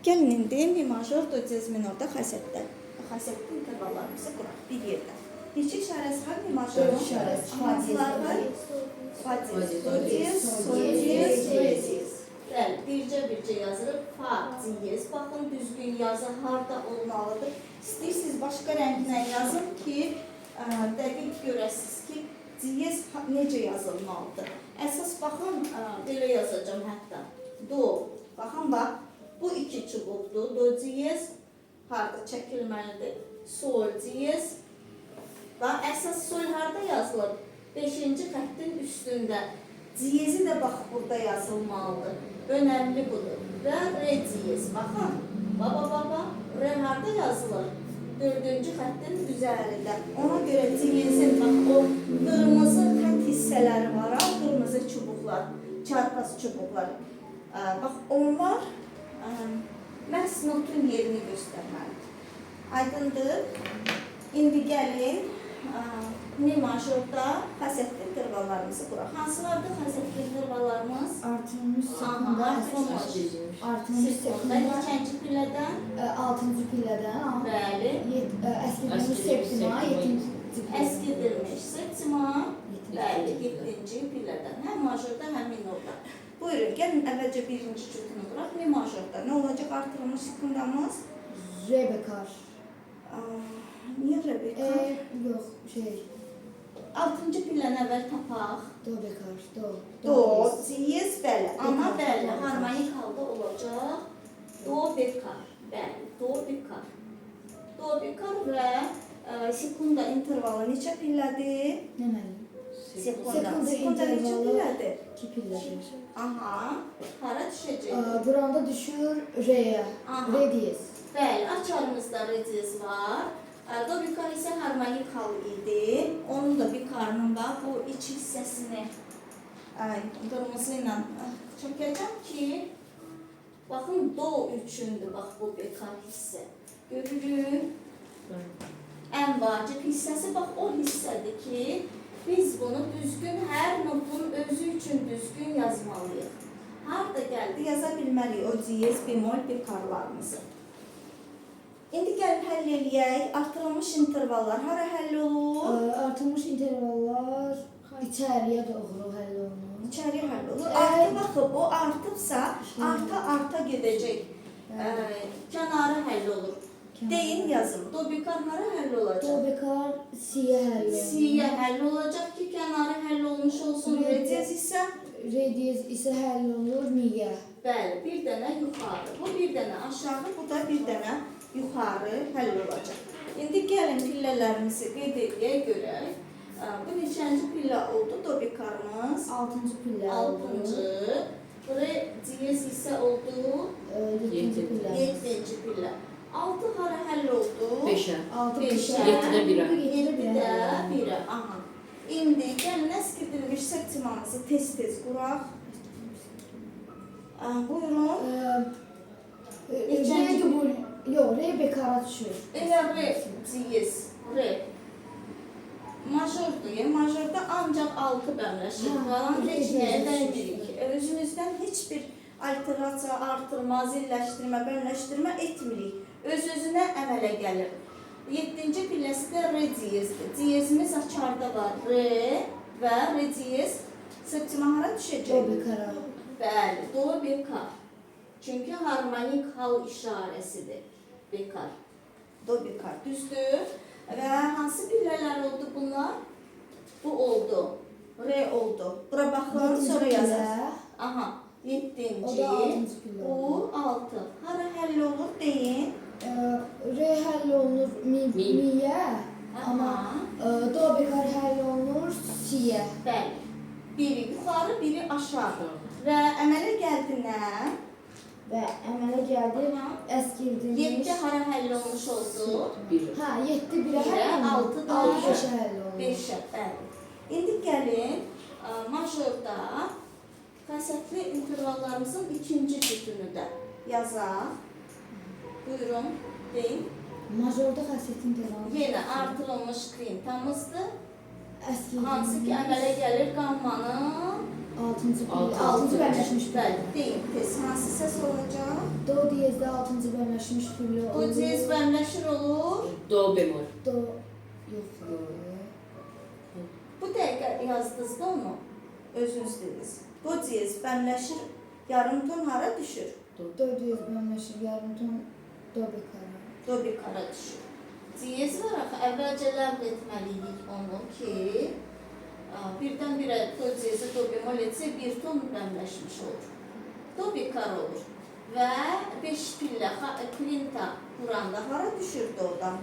Gəlin indi mi major, do diez minorda xasiyyətli intervallarımızı quraq bir yerdə. Neçə işarəsi var mi majorun? Hansılar var? Fa diez, do diez, sol diez, re diez. Bəli, bircə yazırıq. Fa diez. Baxın, düzgün yazı harda olmalıdır. İstəyirsiniz başqa rənglə yazın ki, dəqiq görəsiniz ki, diez necə yazılmalıdır. Əsas baxın, belə yazacağım hətta. Do, baxın, bax. Bu iki çubuqdur. Do diez harda çəkilməlidir? Sol diez. Bax, əsas sol harda yazılır? 5-ci xəttin üstündə. Diyezi də bax, burada yazılmalıdır. Önemli budur. Və re diyez. Baxın. Baba. Re harda yazılır? 4-cü xəttin üzərində. Ona görə diyezin, bax, o qırmızı xət hissələri var. Qırmızı çubuqlar, çarpaz çubuqlar. Bax, onlar məhz notun yerini göstərməlidir. Aydındır. İndi gəlin mi majorda xasiyyətli intervallarımızı quraq. Hansılardır xasiyyətli intervallarımız? Artırılmış sekunda, artırılmış sekunda, neçənci pillədən? 6-cı pillədən, bəli, əskidilmiş septima, 7-ci pillədən. Əskidilmiş septima, bəli, 7-ci pillədən. Həm majorda, həm minorda. Buyurun, gəlin əvvəlcə birinci cütünü quraq. Mi majorda nə olacaq artırılmış sekundamız? Re bekar. Niyə re bekar? Yox, 6-cı pilləni əvvəl tapaq. Do bekar, Do, diez, bəli. Amma bəli, harmonik halda olacaq. Do bekar, bəli, do bekar. Do bekar və sekunda intervalı neçə pillədir? Nə mənim? Sekunda neçə pillədir? 2 pillədir. Aha, hara düşəcək? Buranda düşür re'yə, re diez. Bəli, açarımızda re diez var. Do bekar isə harmonik hal idi. Onun da bekarının da bu iç hissəsini qırmızı ilə çəkəcəm ki, baxın, do üçündür, bax, bu bekar hissə. Görürük. Ən vacib hissəsi, bax, o hissədir ki, biz bunu düzgün, hər notun özü üçün düzgün yazmalıyıq. Harada gəldi, yaza bilməliyik o diez, bemol, bekarlarımızı. İndi gəlin həll eləyək. Artırılmış intervallar hara həll olur? Artırılmış intervallar içəriyə doğru həll olunur. İçəriyə həll olur. Artı baxıb, o artıbsa, arta gedəcək. Kənarı həll olur. Deyin, yazın. Do bekar hara həll olacaq? Do bekar siyə həll olunur. Siyə həll olacaq ki, kənarı həll olmuş olsun. Re diez isə? Re diez isə həll olur miyə. Bəli, bir dənə yuxarı. Bu bir dənə aşağı, bu da bir dənə yuxarı həll olacaq. İndi gəlin pillələrimizi qeyd edək, görək. Bu neçənci pillə oldu? Do bekarımız 6-cı pillə oldu. 6-cı. Re diez isə oldu 7-ci pillə. 7-ci pillə. 6 hara həll oldu? 5'e. 5'ə. 7'de 1'e. 7-də 1'ə. Aha. İndi gəlin əskidilmiş septimamızı tez-tez quraq. Buyurun. Yox, re bekara düşür. Elə re diez, re. Majordur. Majorda ancaq 6 bəmləşir. Heç nəyə dəymirik. Özümüzdən heç bir alterasiya, artırma, zilləşdirmə, bənləşdirmə etmirik. Öz-özünə əmələ gəlir. 7-ci pilləsi də re diyezdir. Diyezimiz açarda var. Re və re diyez septima hara düşəcək? Do bekara. Bəli, do bekar. Çünki harmonik hal işarəsidir. Bekar. Do bekar. Düzdür. Və hansı pillələr oldu bunlar? Bu oldu. Re oldu. Bura baxın, sonra yazaq. Aha, 7-ci. Bu 6. Hara həll olur deyin. Re həll olunur miyə, amma do bekar həll olunur siyə. Bəli. Biri yuxarı, biri aşağı. Və əmələ gəldi nə? Və əmələ gəldi əskildilmiş. 7 hara həll olmuş oldu? 1. Hə, 7 1-ə həll olunur. 6 da 5-ə həll olunur. 5-ə, bəli. İndi gəlin majorda xasiyyətli intervallarımızın ikinci cütünü də yazaq. Buyurun, deyin. Majorda xasiyyətli intervalı. Yenə artırılmış kvintamızdır. Əskildilmiş. Hansı ki əmələ gəlir qammanın Altıncı Altıncı. altıncı bərləşmiş Bəli, pillə. deyin tez. Hansı səs olacaq? Do diyezdə altıncı bərləşmiş pillə Do olur. diyez bənləşir olur. Do bemol. Do yox. Bu dəqiqə yazdınız da onu. Özünüz dediniz. Do diyez bənləşir. Yarım ton hara düşür? Do diyez bərləşir yarım ton do bekara. Do bir kara düşür. Diyez var axı, əvvəlcə ləğv etməliyik onu ki, birdən-birə do diyezi do bemol etsə bir ton bənləşmiş olur. Do bir kara olur. Və 5 pillə kvinta quranda hara düşür dodan?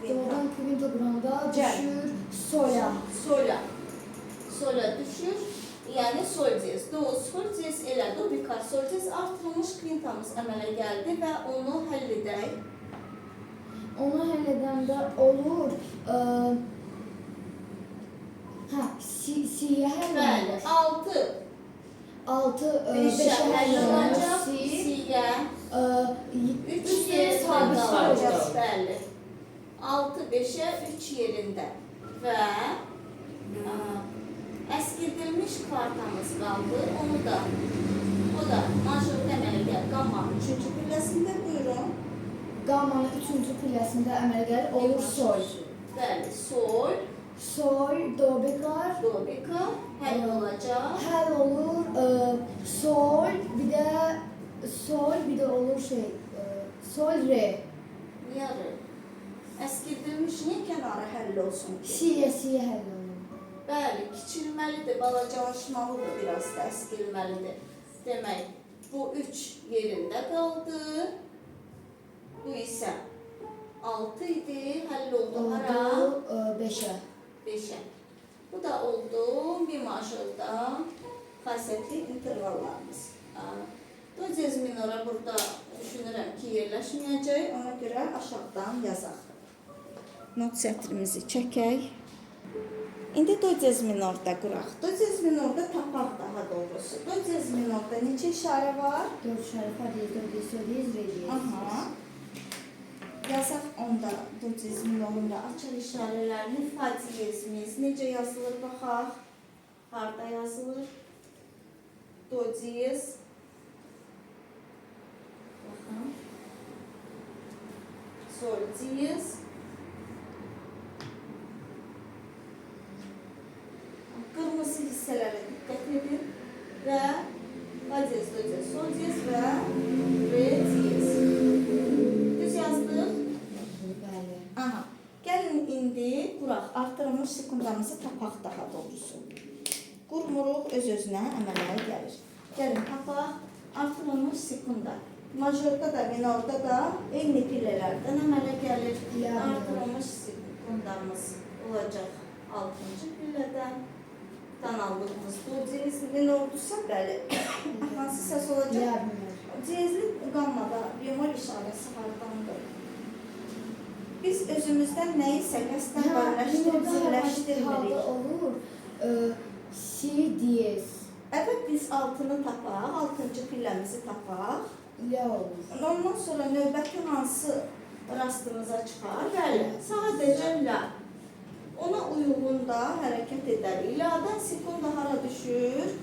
Dodan kvinta quranda Gəl. düşür sola. Sola. Sola düşür. Yəni sol diyez. Do, sol diyez elə do bir kara sol diyez artırılmış kvintamız əmələ gəldi və onu həll edək. Onu həll edəndə olur. Siyə həll Bəli, olur. 6 6 5'e 5'e həll həll olacaq. olur. Siyə 3 3 yerində sabit qalacaq. olacaq. Bəli. 6 5'e 3 yerində və əskildilmiş kvartamız qaldı. O da major deməli gəl. Qammanın 3-cü pilləsində buyurun. Qammanın 3-cü pilləsində əmələ gəlir olur sol. Bəli, sol, Sol, do bekar. do beka həll olacaq. Həll olur sol, bir də olur sol re. Yarı. Əskildilmiş niyə kənara həll olsun ki? Siyə həll olur. Bəli, kiçilməlidir, balacalaşmalıdır, biraz da əskilməlidir. Demək, bu 3 yerində qaldı. Bu isə 6 idi, həll oldu hara? Oldu 5'e. 5'e. Bu da oldu mi majorda xasiyyətli intervallarımız. Do diyez minora burada düşünürəm ki, yerləşməyəcək, ona görə aşağıdan yazaq. Not sətrimizi çəkək. İndi do diyez minorda quraq. Do diyez minorda tapaq daha doğrusu. Do diyez minorda neçə işarə var? 4 işarə fa diyez, do diyez, sol diyez, re diyez. Aha. Yazaq onda do diyez minorunda açar işarələrini. Fa diyezimiz necə yazılır baxaq. Harda yazılır? Do diyez. Baxın. Sol diyez. Qırmızı hissələrə diqqət edin və fa diyez, do diyez, sol diyez və re diyez. Düz yazdıq. Bəli. Aha. Gəlin indi quraq. Artırılmış sekundamızı tapaq daha doğrusu. Qurmuruq öz-özünə əmələ gəlir. Gəlin tapaq. Artırılmış sekunda. Majorda da, minorda da eyni pillələrdən əmələ gəlir. Artırılmış sekundamız olacaq 6-cı pillədən. Dan aldığımız do diyez minordursa bəli. Hansı səs olacaq? La minor. Diyezli qammada bemol işarəsi hardandır? Biz özümüzdən nəyisə qəsdən bərləşdirib birləşdirmirik. olur si diyez. Evet, biz altını tapaq, 6-cı pilləmizi tapaq. La olur. Ondan sonra növbəti hansı rastımıza çıxar? Bəli, sadəcə la. Ona uyğun da hərəkət edərik. La'dan sekunda hara düşür?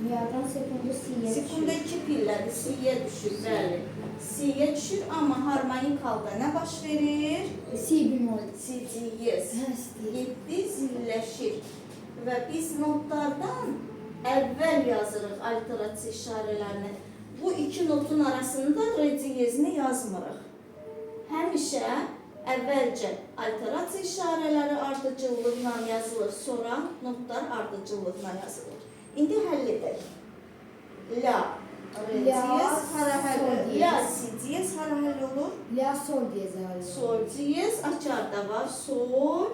Miyadan sekundu siyə Sekunda 2 pillədir, si'yə düşür, bəli. Si'yə düşür, amma harmonik halda nə baş verir? si bemol. Si diyez. 7 zilləşir. Və biz notlardan əvvəl yazırıq alterasiya işarələrini. Bu iki notun arasında re diyezini yazmırıq. Həmişə əvvəlcə alterasiya işarələri ardıcıllıqla yazılır, sonra notlar ardıcıllıqla yazılır. İndi həll edək. La, re diyez, hara həll olur? La, si diyez, hara həll olur? La sol diyez həll olur. Sol diyez, açarda var, sol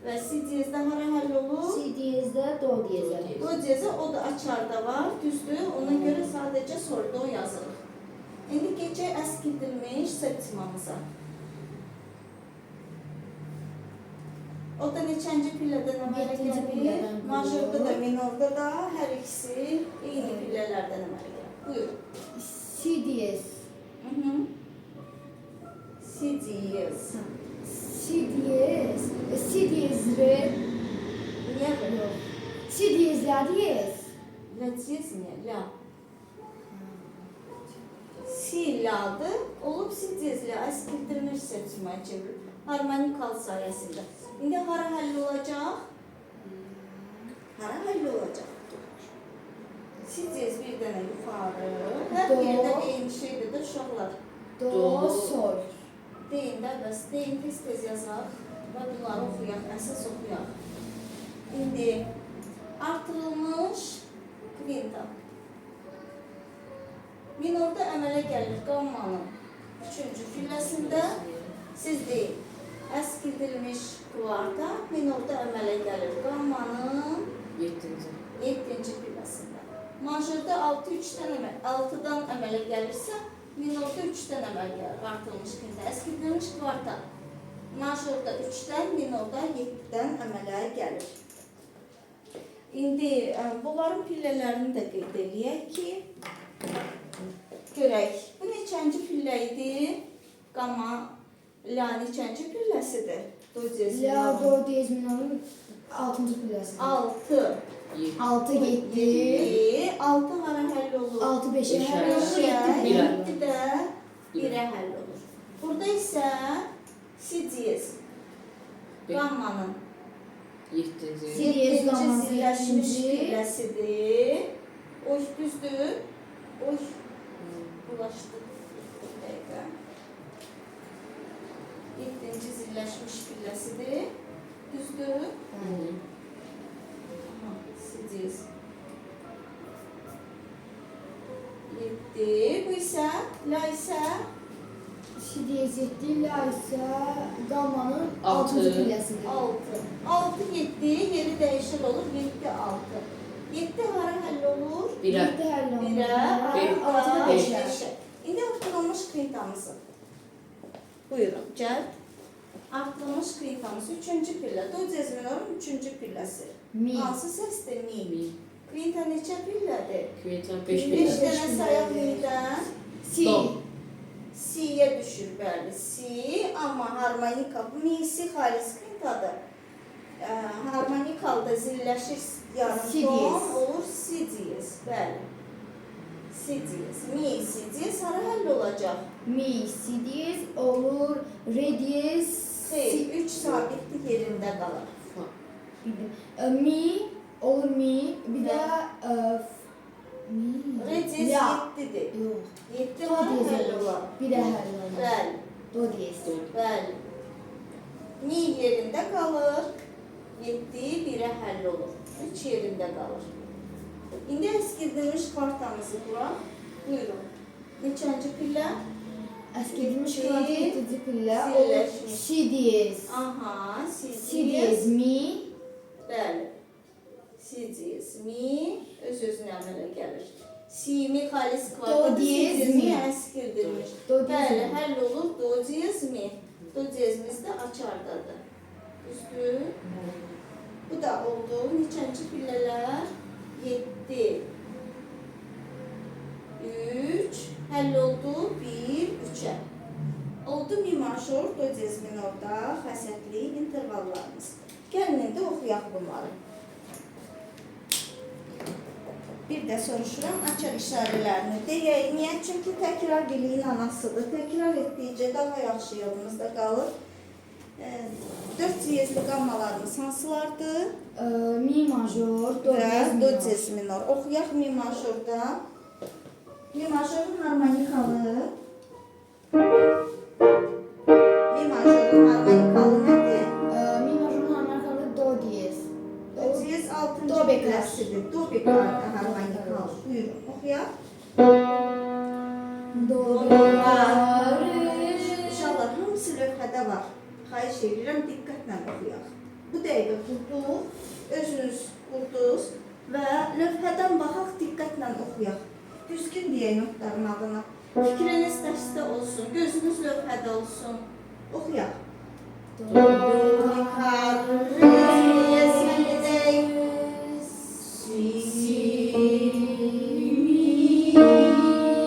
və si diyezdə hara həll olur? Si diyezdə do diyez həll olur. Do diyezə o da açarda var, düzdür. Ona görə sadəcə sol do yazılır. İndi keçək əskildilmiş septimamıza. O da neçənci pillədən əmələ Yeddinci gəlir? pillədən Majorda da, buyurun. minorda da hər ikisi eyni pillələrdən əmələ gəlir. Buyurun. Si diyez. Si diyez. Si diyez. Si diyez re. Niyə belə? Si diyez la diyez. Və diyez niyə? La. Si la'dır. Olub si diyezlə əskildirilmiş seçmə çevrilir. Harmonikal sayəsində. İndi hara həll olacaq? Hara həll olacaq? Si diyez bir dənə yuxarı. Hər yerdə eyni şeydir də uşaqlar. Do, sol. Deyin də bəs. Deyin tez yazaq. Və bunları oxuyaq. Əsas oxuyaq. İndi artırılmış kvinta. Minorda əmələ gəlir qammanın 3-cü filləsində. Siz deyin. Əskildilmiş kvarta minorda əmələ gəlir qammanın 7-ci filləsində. Majorda 6-dan əmələ gəlirsə, minorda 3-dən əmələ gəlir. Artırılmış kvinta. Əskildilmiş kvarta. Majorda 3-dən, minorda 7-dən əmələ gəlir. İndi bunların pillələrini də qeyd edək ki, görək. Bu neçənci pillə idi? Qamma, la neçənci pilləsidir? La, do, diyez minorun 6-cı pilləsidir. 6, 7. 6 hara həll olur? 6, 5-ə həll olur. 7 də 1-ə həll olur. Burada isə si diyez. Qammanın 7-ci zilləşmiş pilləsidir. Oy, düzdür. Oy, bulaşdı. Bir dəqiqə. 7-ci zilləşmiş pilləsidir. Düzdür. Si diyez. 7. Bu isə, la isə Si diyez 7, la isə qammanın 6-cı pilləsidir. 6, 7, yeri dəyişir olur, 7, 6. 7 hara həll olur? 1-ə həll olur. 1-ə, 6-da 5-ə. İndi artırılmış kvintamızı. Buyurun, gəl. Artırılmış kvintamız 3-cü pillə. Do diyez minorun 3-cü pilləsi. Mi. Hansı səsdir? Mi. Kvinta neçə pillədir? 5 5 dənə sayaq midən. Si. Si'yə düşür, bəli. Si, amma harmonika, mi-si xalis kvintadır. Harmonikalda zilləşir yarım ton, olur si diyez, bəli. Si diyez, mi, si diyez hara həll olacaq? Mi, si diyez olur, re diyez, Xeyr, 3 sabitli yerində qalır. mi olur mi, bir də mi. Re diyez 7'dir. Yox. 7 Do hara diyez həll olur, olar? bir də həll olur. Bəli, Do diyez. bəli. Mi yerində qalır, 7 1'ə həll olur. 3 yerində qalır. İndi əskildilmiş kvartamızı quraq. Buyurun. Neçənci pillə? Əskildilmiş kvarta 7-ci pillə olur. Zilləşmiş. Si diyez. Aha, si Si diyez, mi. Bəli. Si diyez, mi öz-özünə əmələ gəlir. Si, mi xalis kvartada Do diyez, mi. əskildilmiş. Do diyez, Bəli, mi. həll olur. Do diyez, mi. Do diyezimiz də açardadır. Düzdür. Bu da oldu. Neçənci pillələr? 7. 3. Həll oldu. 1, 3'ə. Oldu mi major, do diyez minorda xəsətli intervallarımız. Gəlin indi oxuyaq bunları. Bir də soruşuram, açar işarələrini deyək. Niyə? Çünki təkrar biliyin anasıdır. Təkrar etdikcə daha yaxşı yadımızda qalır. 4 diyezli qammalarımız hansılardır? Mi major, do Və diyez do minor. diyez minor. Oxuyaq mi majorda. Mi majorun harmonikalı. Mi majorun harmonikalı nədir? Mi majorun harmonikalı do diyez. Do diyez 6-cı Do bekar. pilləsidir. Do bekarda harmonikalı. Buyurun, oxuyaq. Do bekar. İnşallah hamısı lövhədə var. Xahiş edirəm, diqqətlə oxuyaq. Bu dəqiqə qurduq, özünüz qurdunuz və lövhədən baxaq, diqqətlə oxuyaq. Düzgün deyək notların adına. Fikriniz dərsdə olsun, gözünüz lövhədə olsun. Oxuyaq. Do Bekar, yazın edək.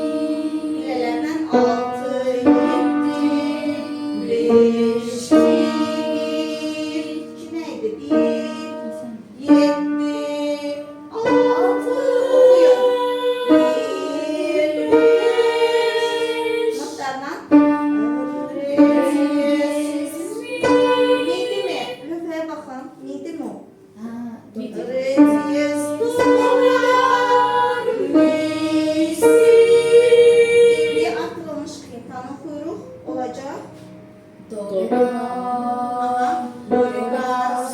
Bilələrlə 6, 7, 5, 2, 2 neydi? 1, 7, 6, quintanın oxuyuruq. Olacaq. Do, re, mi, Aha. Do, re, mi,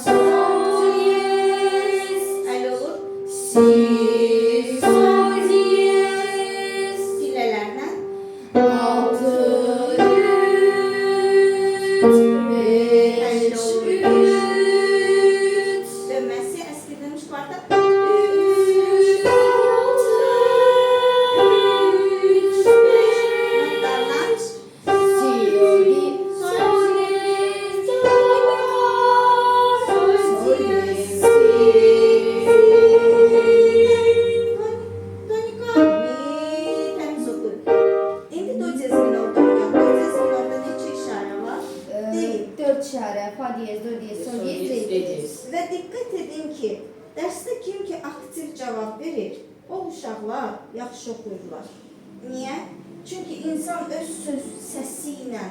sol, diyez. Əli olur. si, sol, diyez. Pillələrlə. 6, 3, 5, 3. Dönməsi əskildirmiş vardı. Notlarla. Tonika. Mi, təmiz oxuyur. İndi do cez minorda oxuyaq. Do cez minorda neçə işarə var? Deyil. 4 işarə, fa diyez, do diyez, sol diyez, re diyez. Və diqqət edin ki, dərsdə kim ki aktiv cavab verir, o uşaqlar yaxşı oxuyurlar. Niyə? Çünki insan öz söz səsi ilə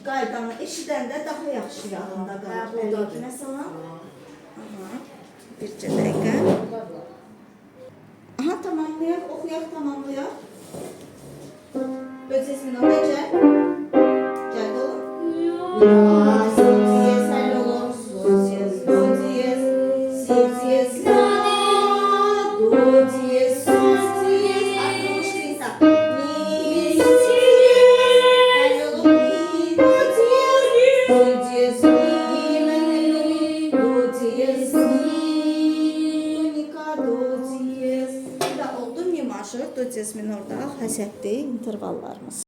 qaydanı eşidəndə daha yaxşı yadında qalır. Əlbəttə, məsələn. Aha, bircə dəqiqə. Aha, tamamlayaq, oxuyaq, tamamlayaq. Böcəz minorda gəl. Gəl də olur. Sol diyez, həll olur. Sol diyez, do diyez, si diyez, la, do diyez, sol diyez, atılmış kıysa. Mi, si diyez, həll olur. Mi, do diyez, si diyez, mi, do diyez, mi, tonika, do diyez. Və oldu mi majör, do diyez minorda xəsətli intervallarımız.